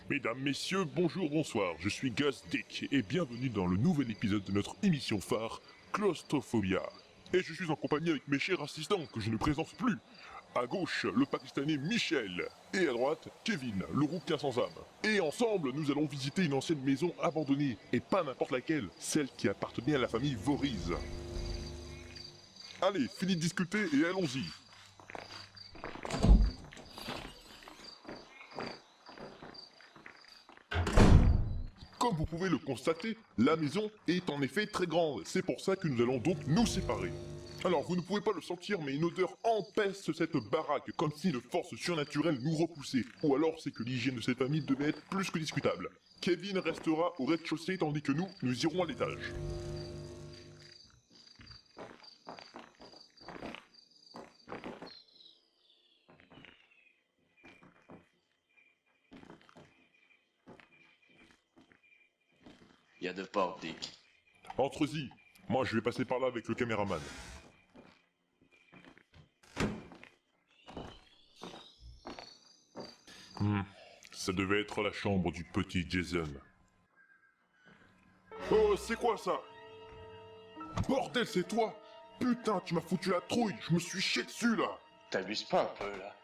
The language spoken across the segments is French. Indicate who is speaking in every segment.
Speaker 1: Mesdames, messieurs, bonjour, bonsoir, je suis Gus Dick et bienvenue dans le nouvel épisode de notre émission phare, Claustrophobia. Et je suis en compagnie avec mes chers assistants que je ne présente plus. À gauche, le Pakistanais Michel, et à droite, Kevin, le rouquin sans âme. Et ensemble, nous allons visiter une ancienne maison abandonnée, et pas n'importe laquelle, celle qui appartenait à la famille Voorhees. Allez, fini de discuter et allons-y. Comme vous pouvez le constater, la maison est en effet très grande, c'est pour ça que nous allons donc nous séparer. Alors vous ne pouvez pas le sentir, mais une odeur empeste cette baraque, comme si une force surnaturelle nous repoussait, ou alors c'est que l'hygiène de cette famille devait être plus que discutable. Kevin restera au rez-de-chaussée tandis que nous irons à l'étage.
Speaker 2: Il y a deux portes, Dick.
Speaker 1: Entre-y, moi je vais passer par là avec le caméraman. Ça devait être la chambre du petit Jason. Oh, c'est quoi ça? Bordel, c'est toi? Putain, tu m'as foutu la trouille, je me suis chié dessus là.
Speaker 2: T'abuses pas un peu, là?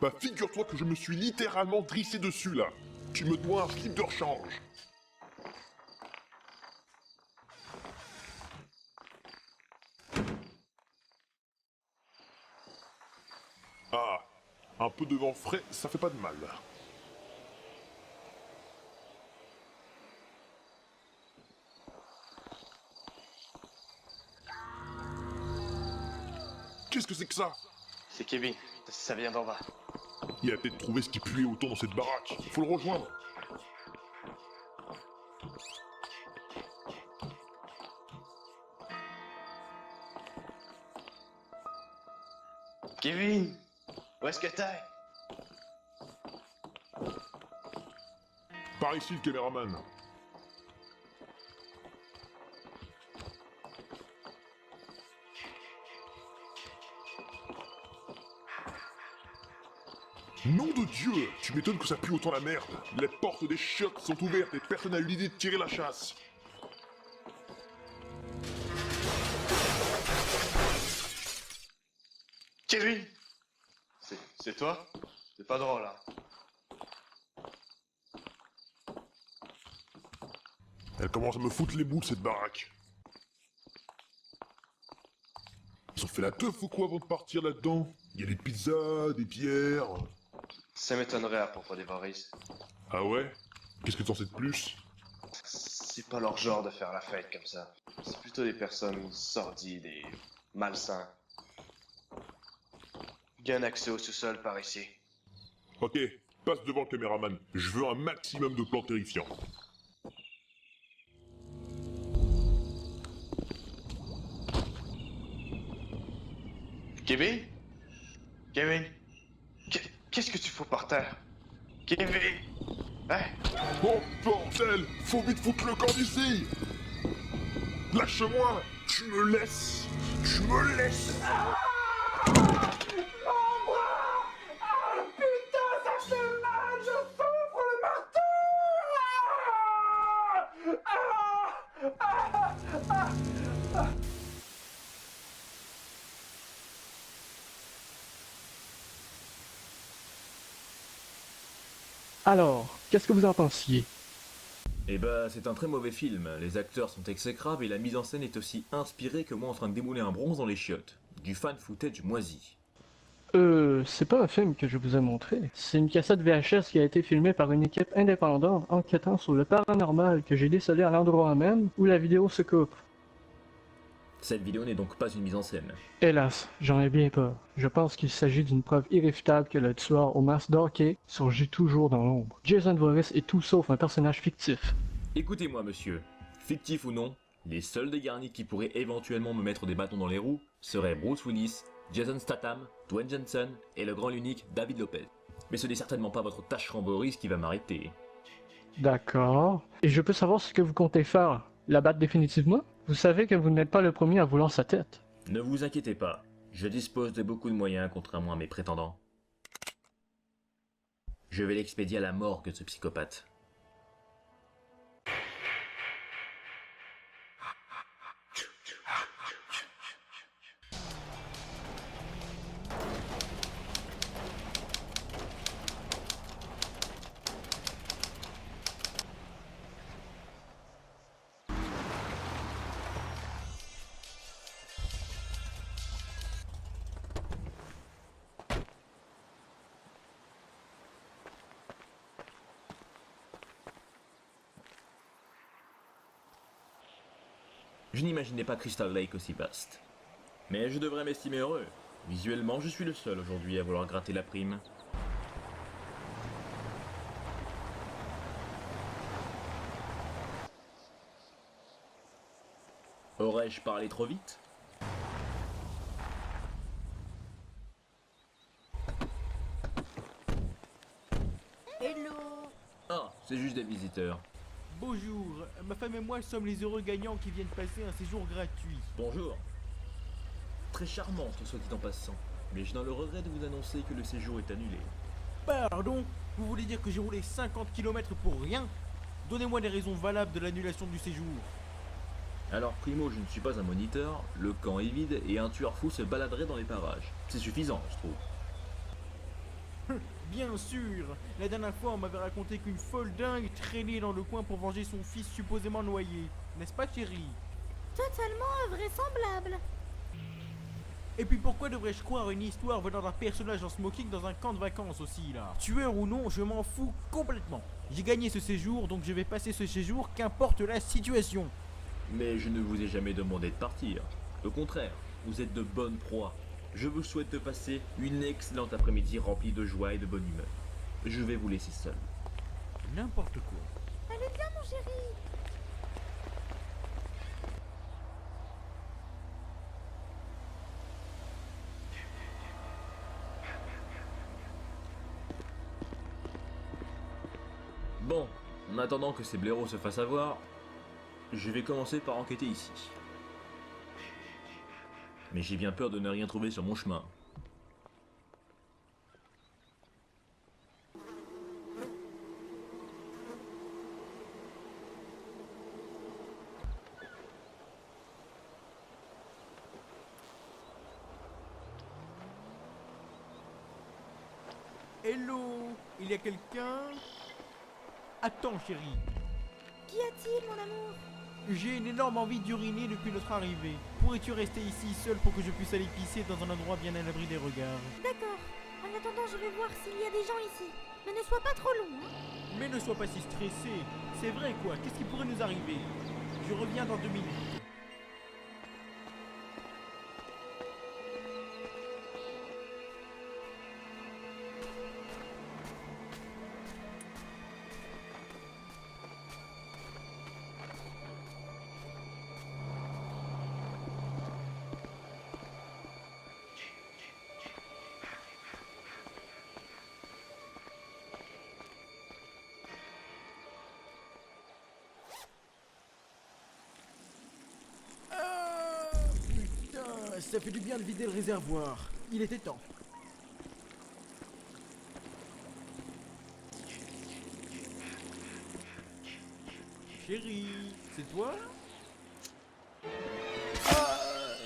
Speaker 1: Bah figure-toi que je me suis littéralement drissé dessus là. Tu me dois un slip de rechange. Ah, un peu de vent frais, ça fait pas de mal. Qu'est-ce que c'est que ça?
Speaker 2: C'est Kevin. Ça vient d'en bas.
Speaker 1: Il a peut-être trouvé ce qui puait autant dans cette baraque. Faut le rejoindre.
Speaker 2: Kevin! Où est-ce que t'es?
Speaker 1: Par ici le caméraman. Nom de Dieu! Tu m'étonnes que ça pue autant la merde! Les portes des chiottes sont ouvertes et personne n'a eu l'idée de tirer la chasse!
Speaker 2: Kevin! C'est toi? C'est pas drôle, hein?
Speaker 1: Elle commence à me foutre les boules cette baraque! Ils ont fait la teuf ou quoi avant de partir là-dedans? Il y a des pizzas, des bières...
Speaker 2: Ça m'étonnerait à propos des Voorhees.
Speaker 1: Ah ouais? Qu'est-ce que t'en sais de plus?
Speaker 2: C'est pas leur genre de faire la fête comme ça. C'est plutôt des personnes sordides et malsains. Il y a un accès au sous-sol par ici.
Speaker 1: Ok, passe devant le caméraman. Je veux un maximum de plans terrifiants.
Speaker 2: Kevin? Kevin? Qu'est-ce que tu fous par terre? Kevin? Hein?
Speaker 1: Oh bordel! Faut vite foutre le camp d'ici! Lâche-moi! Tu me laisses! Tu me laisses!
Speaker 3: Mon bras! Ah putain, ça fait mal! Je souffre le marteau!
Speaker 4: Alors, qu'est-ce que vous en pensiez?
Speaker 5: Eh bah, c'est un très mauvais film. Les acteurs sont exécrables et la mise en scène est aussi inspirée que moi en train de démouler un bronze dans les chiottes. Du fan footage moisi.
Speaker 4: C'est pas un film que je vous ai montré. C'est une cassette VHS qui a été filmée par une équipe indépendante enquêtant sur le paranormal que j'ai décelé à l'endroit même où la vidéo se coupe.
Speaker 5: Cette vidéo n'est donc pas une mise en scène.
Speaker 4: Hélas, j'en ai bien peur. Je pense qu'il s'agit d'une preuve irréfutable que le tueur au masque d'hockey surgit toujours dans l'ombre. Jason Voorhees est tout sauf un personnage fictif.
Speaker 5: Écoutez-moi, monsieur. Fictif ou non, les seuls dégarnis qui pourraient éventuellement me mettre des bâtons dans les roues seraient Bruce Willis, Jason Statham, Dwayne Johnson et le grand unique David Lopez. Mais ce n'est certainement pas votre tâcheron Boris qui va m'arrêter.
Speaker 4: D'accord. Et je peux savoir ce que vous comptez faire? L'abattre définitivement? Vous savez que vous n'êtes pas le premier à vouloir sa tête.
Speaker 5: Ne vous inquiétez pas, je dispose de beaucoup de moyens contrairement à mes prétendants. Je vais l'expédier à la morgue, ce psychopathe. Je n'imaginais pas Crystal Lake aussi vaste. Mais je devrais m'estimer heureux. Visuellement, je suis le seul aujourd'hui à vouloir gratter la prime. Aurais-je parlé trop vite?
Speaker 6: Hello.
Speaker 5: Ah, c'est juste des visiteurs.
Speaker 7: Bonjour, ma femme et moi sommes les heureux gagnants qui viennent passer un séjour gratuit.
Speaker 5: Bonjour. Très charmante, soit dit en passant. Mais j'ai dans le regret de vous annoncer que le séjour est annulé.
Speaker 7: Pardon? Vous voulez dire que j'ai roulé 50 km pour rien? Donnez-moi des raisons valables de l'annulation du séjour.
Speaker 5: Alors Primo, je ne suis pas un moniteur, le camp est vide et un tueur fou se baladerait dans les parages. C'est suffisant, je trouve.
Speaker 7: Bien sûr, la dernière fois on m'avait raconté qu'une folle dingue traînait dans le coin pour venger son fils supposément noyé. N'est-ce pas chérie?
Speaker 6: Totalement invraisemblable.
Speaker 7: Et puis pourquoi devrais-je croire une histoire venant d'un personnage en smoking dans un camp de vacances aussi là? Tueur ou non, je m'en fous complètement. J'ai gagné ce séjour, donc je vais passer ce séjour qu'importe la situation.
Speaker 5: Mais je ne vous ai jamais demandé de partir. Au contraire, vous êtes de bonne proie. Je vous souhaite de passer une excellente après-midi remplie de joie et de bonne humeur. Je vais vous laisser seul.
Speaker 7: N'importe quoi.
Speaker 6: Allez bien mon chéri.
Speaker 5: Bon, en attendant que ces blaireaux se fassent avoir, je vais commencer par enquêter ici. Mais j'ai bien peur de ne rien trouver sur mon chemin.
Speaker 7: Hello, il y a quelqu'un? Attends chérie,
Speaker 6: Qu'y a-t-il mon amour?
Speaker 7: j'ai une énorme envie d'uriner depuis notre arrivée. Pourrais-tu rester ici seul pour que je puisse aller pisser dans un endroit bien à l'abri des regards?
Speaker 6: D'accord. En attendant, je vais voir s'il y a des gens ici. Mais ne sois pas trop long, hein.
Speaker 7: Mais ne sois pas si stressé. C'est vrai quoi, qu'est-ce qui pourrait nous arriver? Je reviens dans 2 minutes. Putain, ça fait du bien de vider le réservoir. Il était temps. Chérie, c'est toi?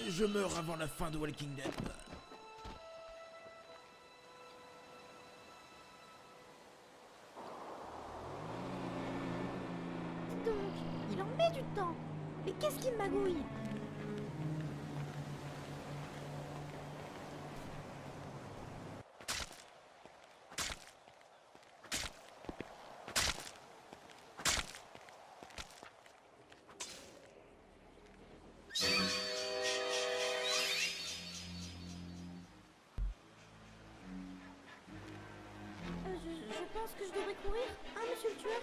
Speaker 7: Je meurs avant la fin de Walking Dead.
Speaker 6: Dis donc, il en met du temps. Mais qu'est-ce qu'il magouille? Je pense que je devrais courir, hein, monsieur le tueur?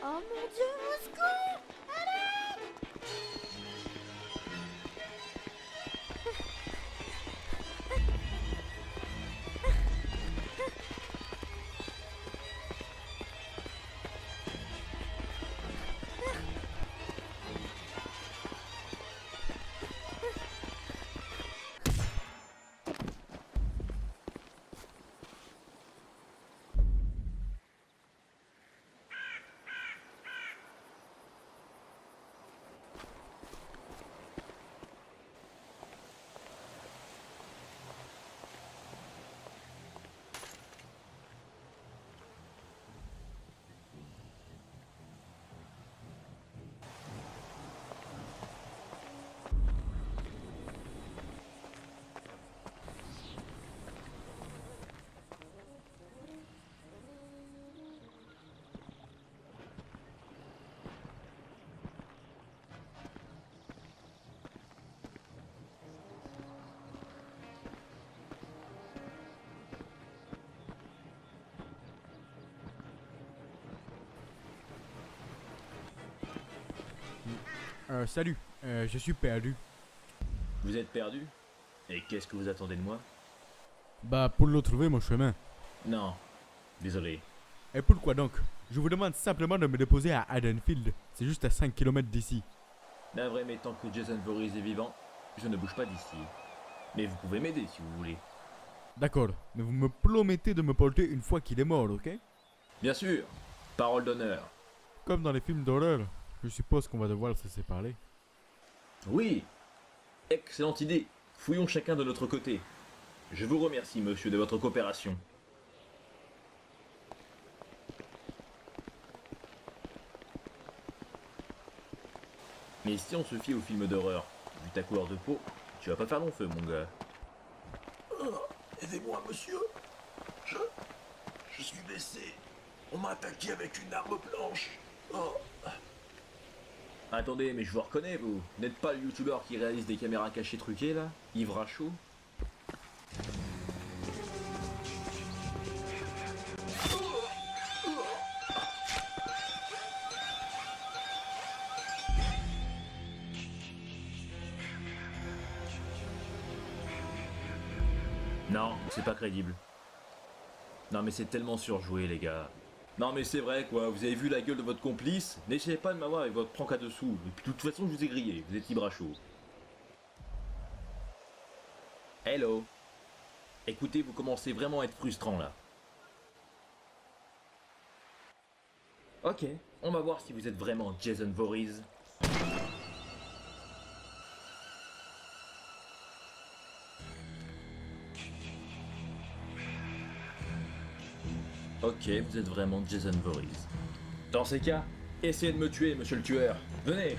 Speaker 6: Oh mon Dieu, au secours! Allez!
Speaker 7: Salut, je suis perdu.
Speaker 5: Vous êtes perdu? Et qu'est-ce que vous attendez de moi?
Speaker 7: Bah, pour le trouver, mon chemin.
Speaker 5: Non, désolé.
Speaker 7: Et pourquoi donc? Je vous demande simplement de me déposer à Haddonfield. C'est juste à 5 km d'ici.
Speaker 5: Navré, mais tant que Jason Voorhees est vivant, je ne bouge pas d'ici. Mais vous pouvez m'aider si vous voulez.
Speaker 7: D'accord, mais vous me promettez de me porter une fois qu'il est mort, ok?
Speaker 5: Bien sûr, parole d'honneur.
Speaker 7: Comme dans les films d'horreur, je suppose qu'on va devoir se séparer.
Speaker 5: Oui, excellente idée. Fouillons chacun de notre côté. Je vous remercie, monsieur, de votre coopération. Mais si on se fie aux films d'horreur, vu ta couleur de peau, tu vas pas faire long feu, mon gars.
Speaker 8: Aidez-moi, monsieur. Je suis blessé. On m'a attaqué avec une arme blanche. Oh.
Speaker 5: Attendez, mais je vous reconnais, vous. N'êtes pas le youtubeur qui réalise des caméras cachées truquées, là? Yves Rachaud? Non, c'est pas crédible. Non mais c'est tellement surjoué les gars. Non mais c'est vrai quoi, vous avez vu la gueule de votre complice? N'essayez pas de m'avoir avec votre prank à dessous. Et puis de toute façon je vous ai grillé, vous êtes libre à chaud. Hello. Écoutez, vous commencez vraiment à être frustrant là. Ok, on va voir si vous êtes vraiment Jason Voorhees. Ok, vous êtes vraiment Jason Voorhees. Dans ces cas, essayez de me tuer, monsieur le tueur. Venez.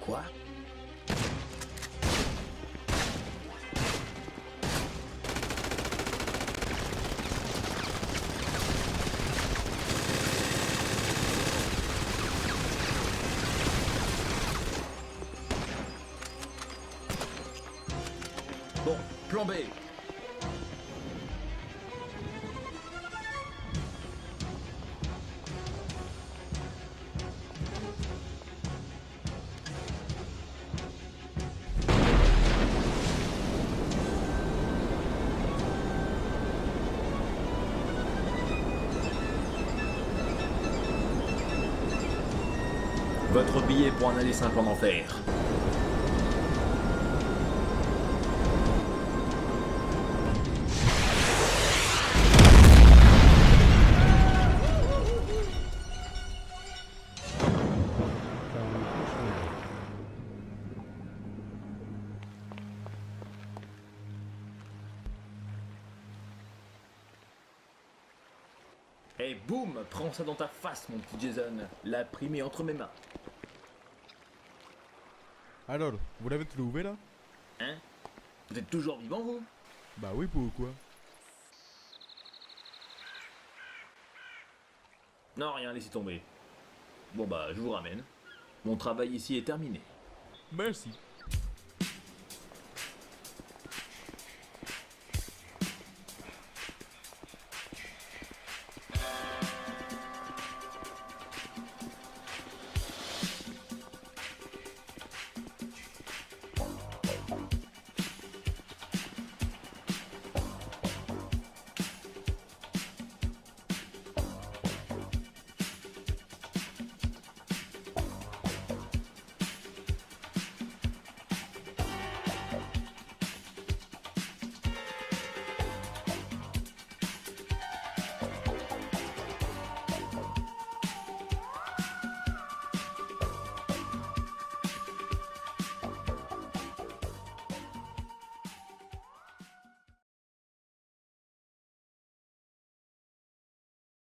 Speaker 5: Quoi? Bon, plan B. Votre billet pour un aller simple en enfer. Et boum, prends ça dans ta face, mon petit Jason. La prime est entre mes mains.
Speaker 7: Alors, vous l'avez trouvé là?
Speaker 5: Hein? Vous êtes toujours vivant, vous?
Speaker 7: Bah oui, pourquoi?
Speaker 5: Non, rien, laissez tomber. Bon bah, je vous ramène. Mon travail ici est terminé.
Speaker 7: Merci.